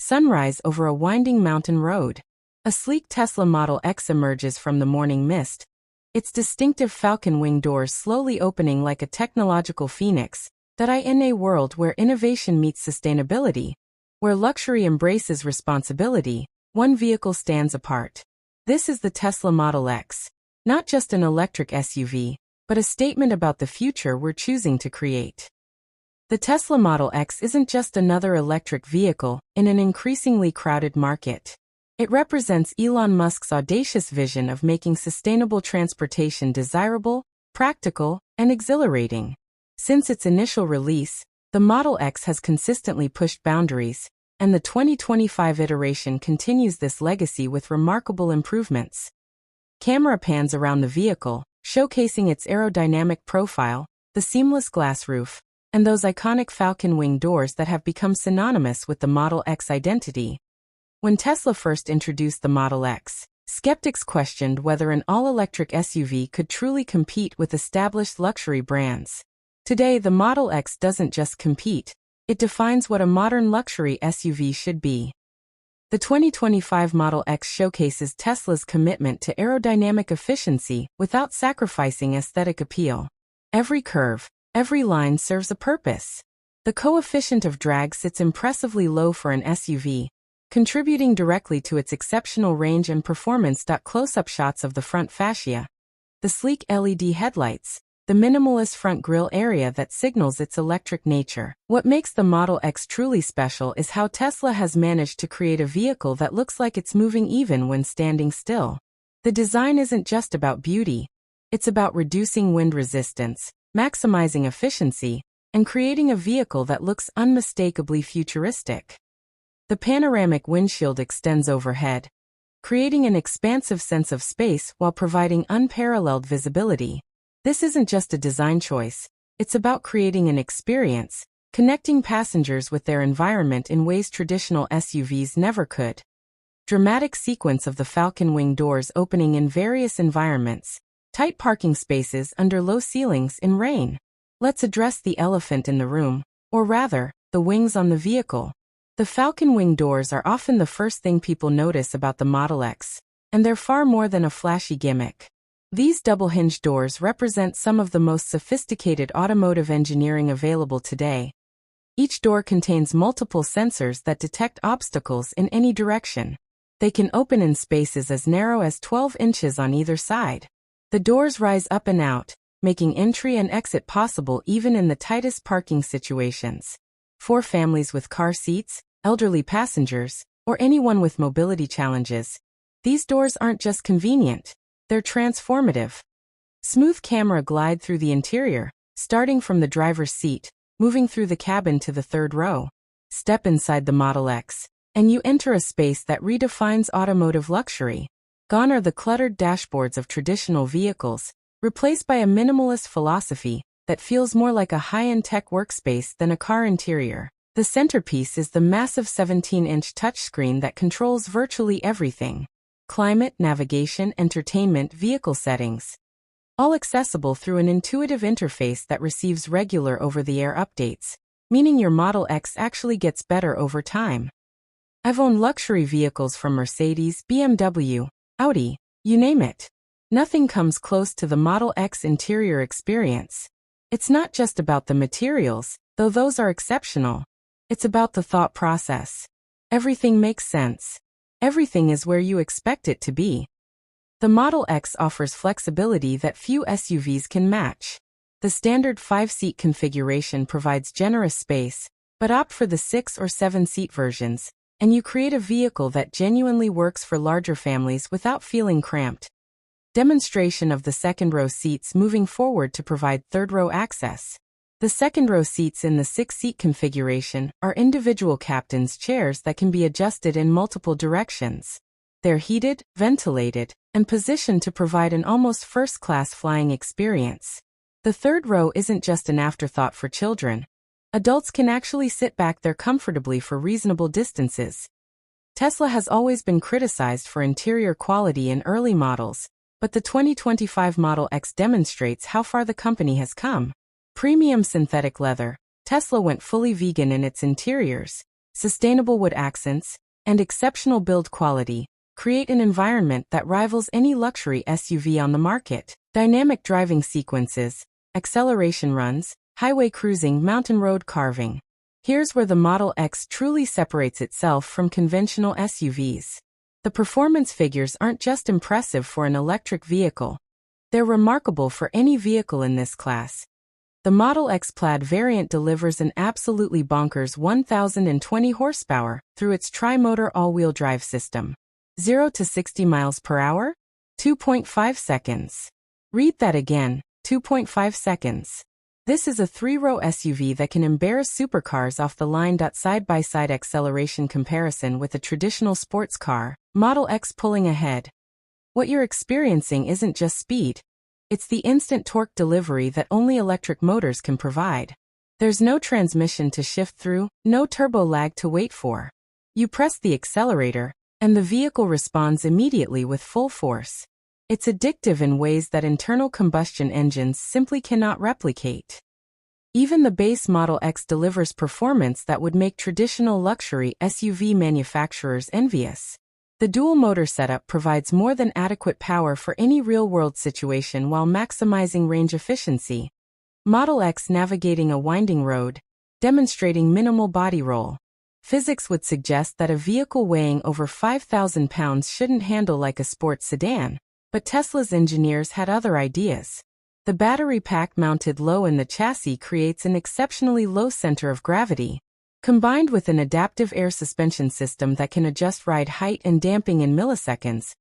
Sunrise over a winding mountain road. A sleek Tesla Model X emerges from the morning mist, its distinctive Falcon Wing doors slowly opening like a technological phoenix, that in a world where innovation meets sustainability, where luxury embraces responsibility, one vehicle stands apart. This is the Tesla Model X. Not just an electric SUV, but a statement about the future we're choosing to create. The Tesla Model X isn't just another electric vehicle in an increasingly crowded market. It represents Elon Musk's audacious vision of making sustainable transportation desirable, practical, and exhilarating. Since its initial release, the Model X has consistently pushed boundaries, and the 2025 iteration continues this legacy with remarkable improvements. Camera pans around the vehicle, showcasing its aerodynamic profile, the seamless glass roof, and those iconic Falcon Wing doors that have become synonymous with the Model X identity. When Tesla first introduced the Model X, skeptics questioned whether an all-electric SUV could truly compete with established luxury brands. Today, the Model X doesn't just compete, it defines what a modern luxury SUV should be. The 2025 Model X showcases Tesla's commitment to aerodynamic efficiency without sacrificing aesthetic appeal. Every curve, every line serves a purpose. The coefficient of drag sits impressively low for an SUV, contributing directly to its exceptional range and performance. Close-up shots of the front fascia, the sleek LED headlights, the minimalist front grille area that signals its electric nature. What makes the Model X truly special is how Tesla has managed to create a vehicle that looks like it's moving even when standing still. The design isn't just about beauty, it's about reducing wind resistance, maximizing efficiency, and creating a vehicle that looks unmistakably futuristic. The panoramic windshield extends overhead, creating an expansive sense of space while providing unparalleled visibility. This isn't just a design choice, it's about creating an experience, connecting passengers with their environment in ways traditional SUVs never could. Dramatic sequence of the Falcon Wing doors opening in various environments, tight parking spaces under low ceilings in rain. Let's address the elephant in the room, or rather, the wings on the vehicle. The Falcon Wing doors are often the first thing people notice about the Model X, and they're far more than a flashy gimmick. These double-hinge doors represent some of the most sophisticated automotive engineering available today. Each door contains multiple sensors that detect obstacles in any direction. They can open in spaces as narrow as 12 inches on either side. The doors rise up and out, making entry and exit possible even in the tightest parking situations. For families with car seats, elderly passengers, or anyone with mobility challenges, these doors aren't just convenient, they're transformative. Smooth camera glide through the interior, starting from the driver's seat, moving through the cabin to the third row. Step inside the Model X, and you enter a space that redefines automotive luxury. Gone are the cluttered dashboards of traditional vehicles, replaced by a minimalist philosophy that feels more like a high-end tech workspace than a car interior. The centerpiece is the massive 17-inch touchscreen that controls virtually everything: climate, navigation, entertainment, vehicle settings. All accessible through an intuitive interface that receives regular over-the-air updates, meaning your Model X actually gets better over time. I've owned luxury vehicles from Mercedes, BMW, Audi, you name it. Nothing comes close to the Model X interior experience. It's not just about the materials, though those are exceptional. It's about the thought process. Everything makes sense. Everything is where you expect it to be. The Model X offers flexibility that few SUVs can match. The standard 5-seat configuration provides generous space, but opt for the 6 or 7-seat versions, and you create a vehicle that genuinely works for larger families without feeling cramped. Demonstration of the second-row seats moving forward to provide third-row access. The second-row seats in the 6-seat configuration are individual captain's chairs that can be adjusted in multiple directions. They're heated, ventilated, and positioned to provide an almost first-class flying experience. The third row isn't just an afterthought for children. Adults can actually sit back there comfortably for reasonable distances. Tesla has always been criticized for interior quality in early models, but the 2025 Model X demonstrates how far the company has come. Premium synthetic leather, Tesla went fully vegan in its interiors, sustainable wood accents, and exceptional build quality create an environment that rivals any luxury SUV on the market. Dynamic driving sequences, acceleration runs, highway cruising, mountain road carving. Here's where the Model X truly separates itself from conventional SUVs. The performance figures aren't just impressive for an electric vehicle. They're remarkable for any vehicle in this class. The Model X Plaid variant delivers an absolutely bonkers 1,020 horsepower through its tri-motor all-wheel drive system. 0 to 60 miles per hour? 2.5 seconds. Read that again, 2.5 seconds. This is a 3-row SUV that can embarrass supercars off the line. Side-by-side acceleration comparison with a traditional sports car, Model X pulling ahead. What you're experiencing isn't just speed. It's the instant torque delivery that only electric motors can provide. There's no transmission to shift through, no turbo lag to wait for. You press the accelerator, and the vehicle responds immediately with full force. It's addictive in ways that internal combustion engines simply cannot replicate. Even the base Model X delivers performance that would make traditional luxury SUV manufacturers envious. The dual-motor setup provides more than adequate power for any real-world situation while maximizing range efficiency. Model X navigating a winding road, demonstrating minimal body roll. Physics would suggest that a vehicle weighing over 5,000 pounds shouldn't handle like a sports sedan. But Tesla's engineers had other ideas. The battery pack mounted low in the chassis creates an exceptionally low center of gravity. Combined with an adaptive air suspension system that can adjust ride height and damping in milliseconds,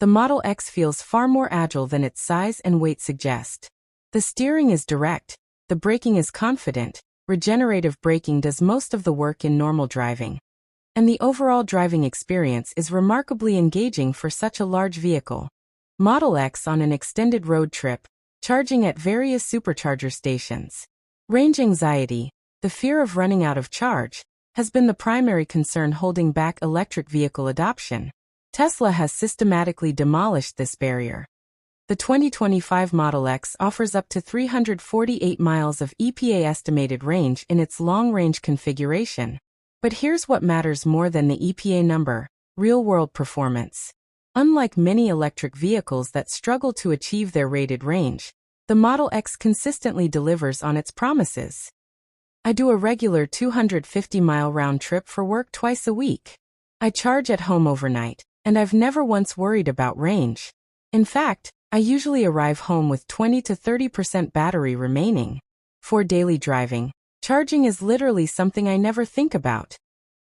the Model X feels far more agile than its size and weight suggest. The steering is direct, the braking is confident, regenerative braking does most of the work in normal driving. And the overall driving experience is remarkably engaging for such a large vehicle. Model X on an extended road trip, charging at various supercharger stations. Range anxiety, the fear of running out of charge, has been the primary concern holding back electric vehicle adoption. Tesla has systematically demolished this barrier. The 2025 Model X offers up to 348 miles of EPA-estimated range in its long-range configuration. But here's what matters more than the EPA number: real-world performance. Unlike many electric vehicles that struggle to achieve their rated range, the Model X consistently delivers on its promises. I do a regular 250-mile round trip for work twice a week. I charge at home overnight, and I've never once worried about range. In fact, I usually arrive home with 20 to 30% battery remaining. For daily driving, charging is literally something I never think about.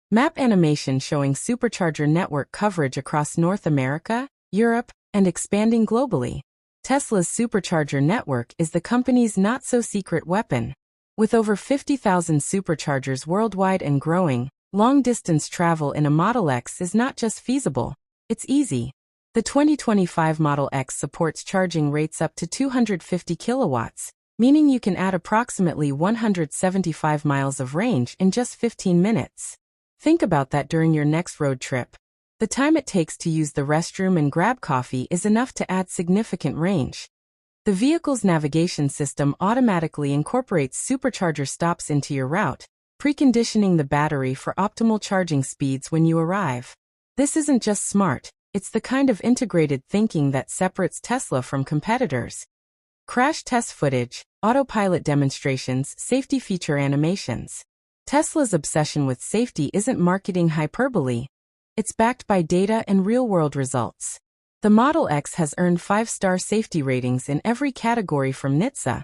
Map animation showing Supercharger network coverage across North America, Europe, and expanding globally. Tesla's Supercharger network is the company's not-so-secret weapon. With over 50,000 superchargers worldwide and growing, long-distance travel in a Model X is not just feasible, it's easy. The 2025 Model X supports charging rates up to 250 kilowatts, meaning you can add approximately 175 miles of range in just 15 minutes. Think about that during your next road trip. The time it takes to use the restroom and grab coffee is enough to add significant range. The vehicle's navigation system automatically incorporates supercharger stops into your route, preconditioning the battery for optimal charging speeds when you arrive. This isn't just smart, it's the kind of integrated thinking that separates Tesla from competitors. Crash test footage, autopilot demonstrations, safety feature animations. Tesla's obsession with safety isn't marketing hyperbole. It's backed by data and real-world results. The Model X has earned 5-star safety ratings in every category from NHTSA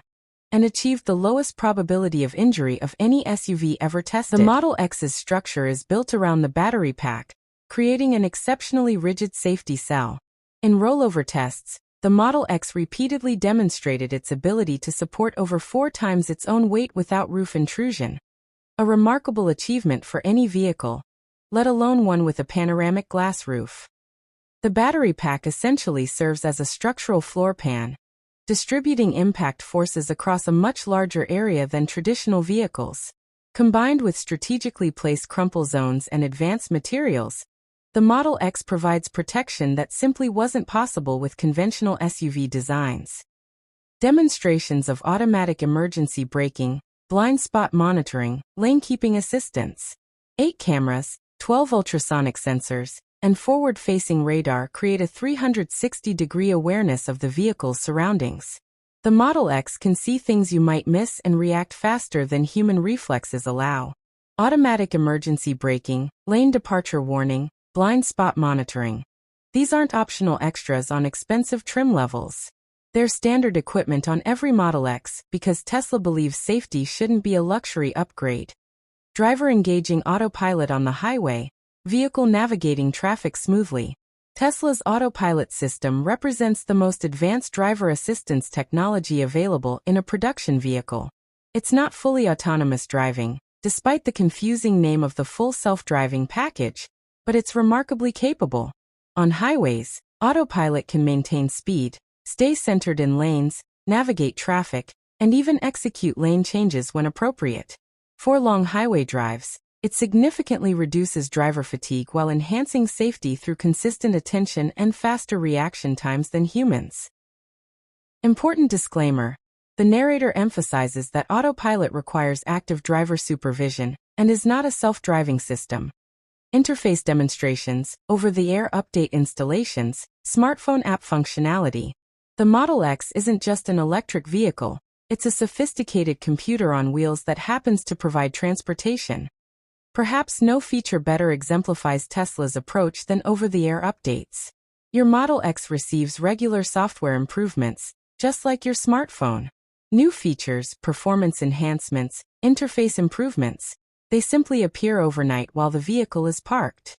and achieved the lowest probability of injury of any SUV ever tested. The Model X's structure is built around the battery pack, creating an exceptionally rigid safety cell. In rollover tests, the Model X repeatedly demonstrated its ability to support over 4 times its own weight without roof intrusion. A remarkable achievement for any vehicle, let alone one with a panoramic glass roof. The battery pack essentially serves as a structural floor pan, distributing impact forces across a much larger area than traditional vehicles. Combined with strategically placed crumple zones and advanced materials, the Model X provides protection that simply wasn't possible with conventional SUV designs. Demonstrations of automatic emergency braking, blind spot monitoring, lane keeping assistance. 8 cameras, 12 ultrasonic sensors, and forward-facing radar create a 360-degree awareness of the vehicle's surroundings. The Model X can see things you might miss and react faster than human reflexes allow. Automatic emergency braking, lane departure warning, blind spot monitoring. These aren't optional extras on expensive trim levels. They're standard equipment on every Model X because Tesla believes safety shouldn't be a luxury upgrade. Driver engaging autopilot on the highway, vehicle navigating traffic smoothly. Tesla's Autopilot system represents the most advanced driver assistance technology available in a production vehicle. It's not fully autonomous driving, despite the confusing name of the full self-driving package, but it's remarkably capable. On highways, Autopilot can maintain speed, stay centered in lanes, navigate traffic, and even execute lane changes when appropriate. For long highway drives, it significantly reduces driver fatigue while enhancing safety through consistent attention and faster reaction times than humans. Important disclaimer: the narrator emphasizes that Autopilot requires active driver supervision and is not a self-driving system. Interface demonstrations, over-the-air update installations, smartphone app functionality. The Model X isn't just an electric vehicle, it's a sophisticated computer on wheels that happens to provide transportation. Perhaps no feature better exemplifies Tesla's approach than over-the-air updates. Your Model X receives regular software improvements, just like your smartphone. New features, performance enhancements, interface improvements. They simply appear overnight while the vehicle is parked.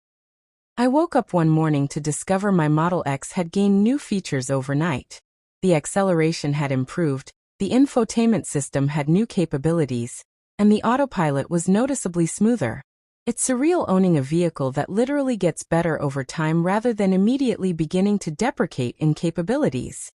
I woke up one morning to discover my Model X had gained new features overnight. The acceleration had improved, the infotainment system had new capabilities, and the autopilot was noticeably smoother. It's surreal owning a vehicle that literally gets better over time rather than immediately beginning to deprecate in capabilities.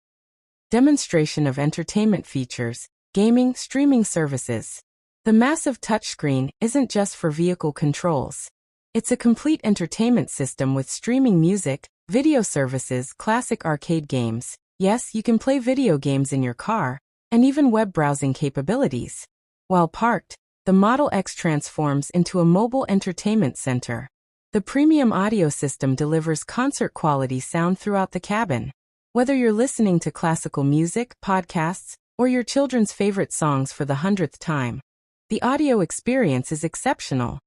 Demonstration of entertainment features, gaming, streaming services. The massive touchscreen isn't just for vehicle controls. It's a complete entertainment system with streaming music, video services, classic arcade games. Yes, you can play video games in your car, and even web browsing capabilities. While parked, the Model X transforms into a mobile entertainment center. The premium audio system delivers concert-quality sound throughout the cabin. Whether you're listening to classical music, podcasts, or your children's favorite songs for the 100th time, the audio experience is exceptional.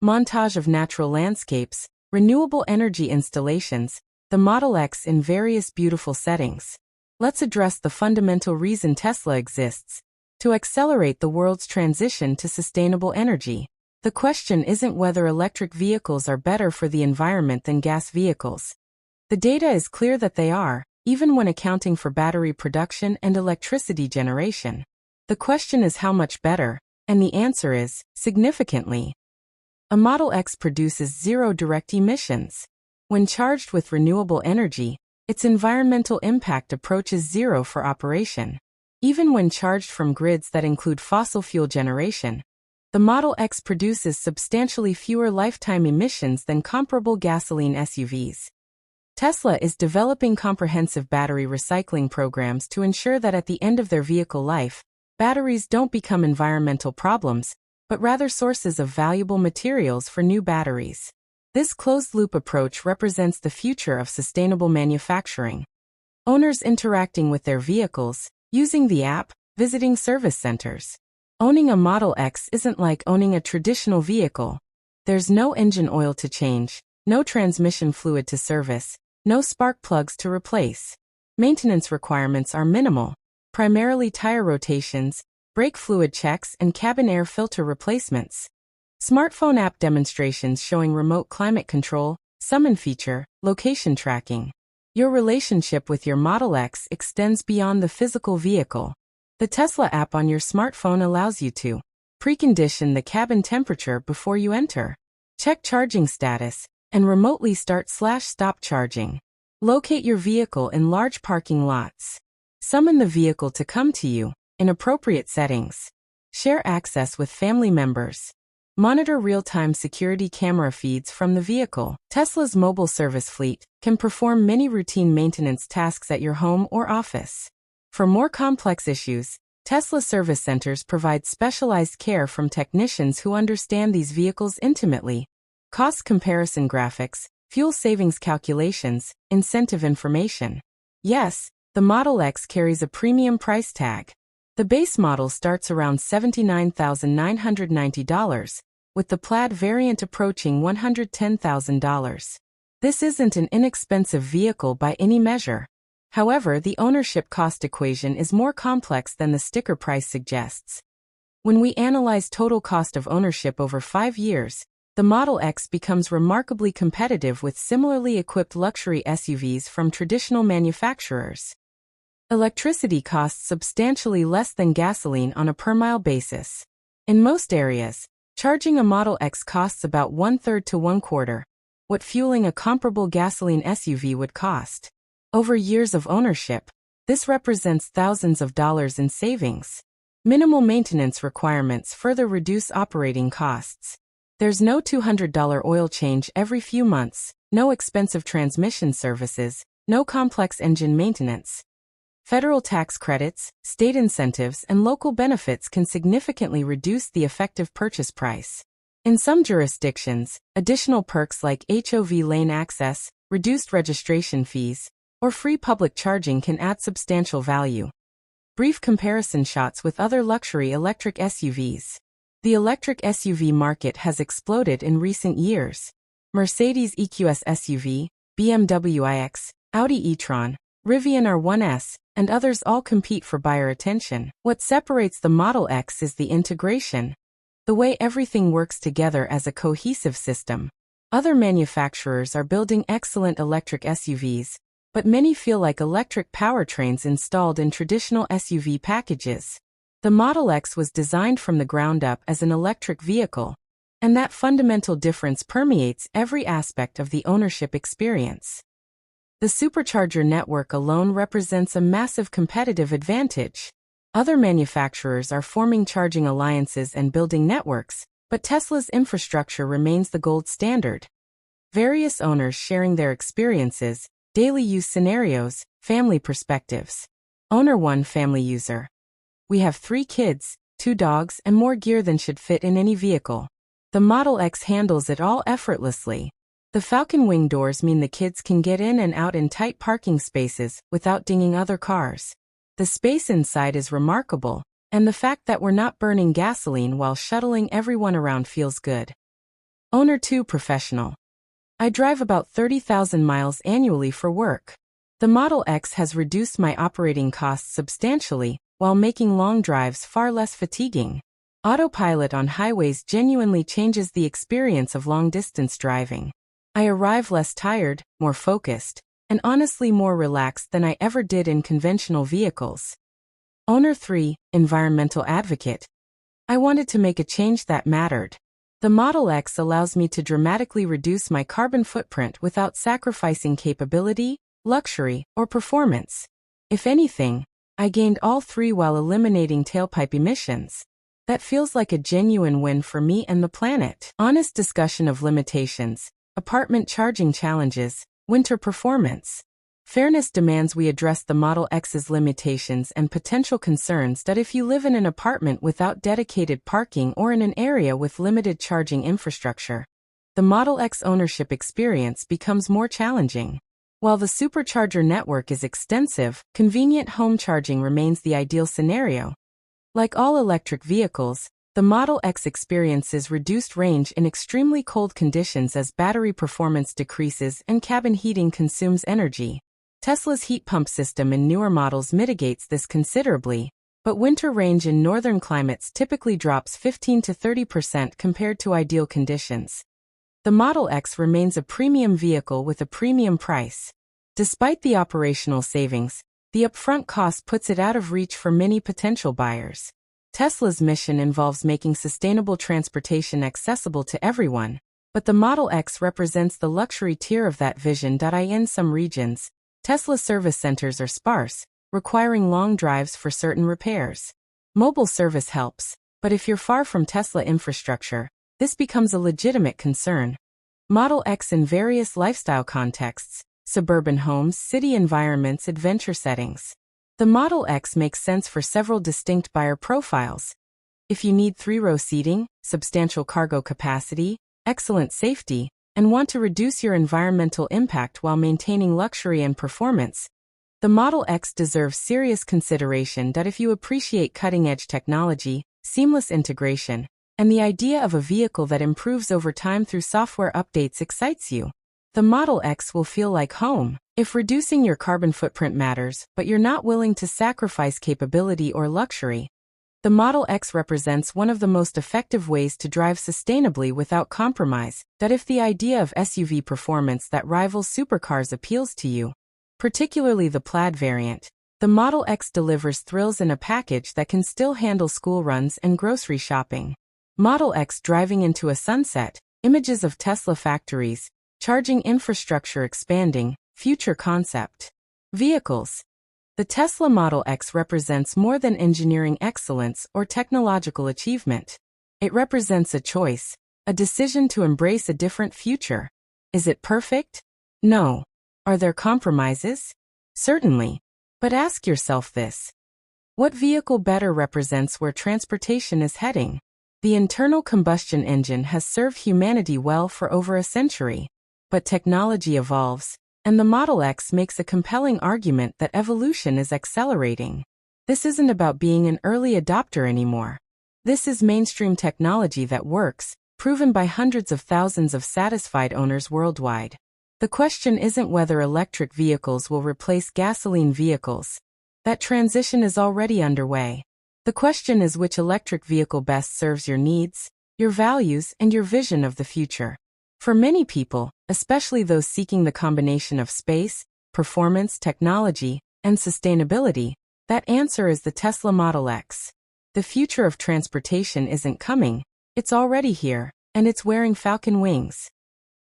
Montage of natural landscapes, renewable energy installations, the Model X in various beautiful settings. Let's address the fundamental reason Tesla exists: to accelerate the world's transition to sustainable energy. The question isn't whether electric vehicles are better for the environment than gas vehicles. The data is clear that they are, even when accounting for battery production and electricity generation. The question is how much better, and the answer is, significantly. A Model X produces zero direct emissions. When charged with renewable energy, its environmental impact approaches zero for operation. Even when charged from grids that include fossil fuel generation, the Model X produces substantially fewer lifetime emissions than comparable gasoline SUVs. Tesla is developing comprehensive battery recycling programs to ensure that at the end of their vehicle life, batteries don't become environmental problems, but rather sources of valuable materials for new batteries. This closed-loop approach represents the future of sustainable manufacturing. Owners interacting with their vehicles, using the app, visiting service centers. Owning a Model X isn't like owning a traditional vehicle. There's no engine oil to change, no transmission fluid to service, no spark plugs to replace. Maintenance requirements are minimal, primarily tire rotations, brake fluid checks, and cabin air filter replacements. Smartphone app demonstrations showing remote climate control, summon feature, location tracking. Your relationship with your Model X extends beyond the physical vehicle. The Tesla app on your smartphone allows you to precondition the cabin temperature before you enter, check charging status, and remotely start/stop charging. Locate your vehicle in large parking lots. Summon the vehicle to come to you in appropriate settings. Share access with family members. Monitor real-time security camera feeds from the vehicle. Tesla's mobile service fleet can perform many routine maintenance tasks at your home or office. For more complex issues, Tesla service centers provide specialized care from technicians who understand these vehicles intimately. Cost comparison graphics, fuel savings calculations, incentive information. Yes, the Model X carries a premium price tag. The base model starts around $79,990, with the Plaid variant approaching $110,000. This isn't an inexpensive vehicle by any measure. However, the ownership cost equation is more complex than the sticker price suggests. When we analyze total cost of ownership over 5 years, the Model X becomes remarkably competitive with similarly equipped luxury SUVs from traditional manufacturers. Electricity costs substantially less than gasoline on a per-mile basis. In most areas, charging a Model X costs about 1/3 to 1/4 what fueling a comparable gasoline SUV would cost. Over years of ownership, this represents thousands of dollars in savings. Minimal maintenance requirements further reduce operating costs. There's no $200 oil change every few months, no expensive transmission services, no complex engine maintenance. Federal tax credits, state incentives, and local benefits can significantly reduce the effective purchase price. In some jurisdictions, additional perks like HOV lane access, reduced registration fees, or free public charging can add substantial value. Brief comparison shots with other luxury electric SUVs. The electric SUV market has exploded in recent years. Mercedes EQS SUV, BMW iX, Audi e-tron, Rivian R1S, and others all compete for buyer attention. What separates the Model X is the integration. The way everything works together as a cohesive system. Other manufacturers are building excellent electric SUVs, but many feel like electric powertrains installed in traditional SUV packages. The Model X was designed from the ground up as an electric vehicle, and that fundamental difference permeates every aspect of the ownership experience. The Supercharger network alone represents a massive competitive advantage. Other manufacturers are forming charging alliances and building networks, but Tesla's infrastructure remains the gold standard. Various owners sharing their experiences, daily use scenarios, family perspectives. Owner 1 family user. We have 3 kids, 2 dogs, and more gear than should fit in any vehicle. The Model X handles it all effortlessly. The Falcon Wing doors mean the kids can get in and out in tight parking spaces without dinging other cars. The space inside is remarkable, and the fact that we're not burning gasoline while shuttling everyone around feels good. Owner 2 professional. I drive about 30,000 miles annually for work. The Model X has reduced my operating costs substantially, while making long drives far less fatiguing. Autopilot on highways genuinely changes the experience of long-distance driving. I arrive less tired, more focused, and honestly more relaxed than I ever did in conventional vehicles. Owner 3, environmental advocate. I wanted to make a change that mattered. The Model X allows me to dramatically reduce my carbon footprint without sacrificing capability, luxury, or performance. If anything, I gained all 3 while eliminating tailpipe emissions. That feels like a genuine win for me and the planet. Honest discussion of limitations, apartment charging challenges, winter performance. Fairness demands we address the Model X's limitations and potential concerns that if you live in an apartment without dedicated parking or in an area with limited charging infrastructure, the Model X ownership experience becomes more challenging. While the Supercharger network is extensive, convenient home charging remains the ideal scenario. Like all electric vehicles, the Model X experiences reduced range in extremely cold conditions as battery performance decreases and cabin heating consumes energy. Tesla's heat pump system in newer models mitigates this considerably, but winter range in northern climates typically drops 15 to 30% compared to ideal conditions. The Model X remains a premium vehicle with a premium price. Despite the operational savings, the upfront cost puts it out of reach for many potential buyers. Tesla's mission involves making sustainable transportation accessible to everyone, but the Model X represents the luxury tier of that vision. In some regions, Tesla service centers are sparse, requiring long drives for certain repairs. Mobile service helps, but if you're far from Tesla infrastructure, this becomes a legitimate concern. Model X in various lifestyle contexts, suburban homes, city environments, adventure settings. The Model X makes sense for several distinct buyer profiles. If you need 3-row seating, substantial cargo capacity, excellent safety, and want to reduce your environmental impact while maintaining luxury and performance, the Model X deserves serious consideration. If you appreciate cutting-edge technology, seamless integration, and the idea of a vehicle that improves over time through software updates excites you, the Model X will feel like home. If reducing your carbon footprint matters, but you're not willing to sacrifice capability or luxury, the Model X represents one of the most effective ways to drive sustainably without compromise. If the idea of SUV performance that rivals supercars appeals to you, particularly the Plaid variant, the Model X delivers thrills in a package that can still handle school runs and grocery shopping. Model X driving into a sunset, images of Tesla factories, charging infrastructure expanding, future concept. Vehicles. The Tesla Model X represents more than engineering excellence or technological achievement. It represents a choice, a decision to embrace a different future. Is it perfect? No. Are there compromises? Certainly. But ask yourself this. What vehicle better represents where transportation is heading? The internal combustion engine has served humanity well for over a century. But technology evolves, and the Model X makes a compelling argument that evolution is accelerating. This isn't about being an early adopter anymore. This is mainstream technology that works, proven by hundreds of thousands of satisfied owners worldwide. The question isn't whether electric vehicles will replace gasoline vehicles. That transition is already underway. The question is which electric vehicle best serves your needs, your values, and your vision of the future. For many people, especially those seeking the combination of space, performance, technology, and sustainability, that answer is the Tesla Model X. The future of transportation isn't coming, it's already here, and it's wearing Falcon wings.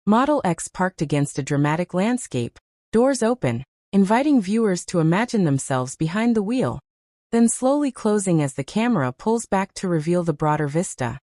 Model X parked against a dramatic landscape, doors open, inviting viewers to imagine themselves behind the wheel, then slowly closing as the camera pulls back to reveal the broader vista.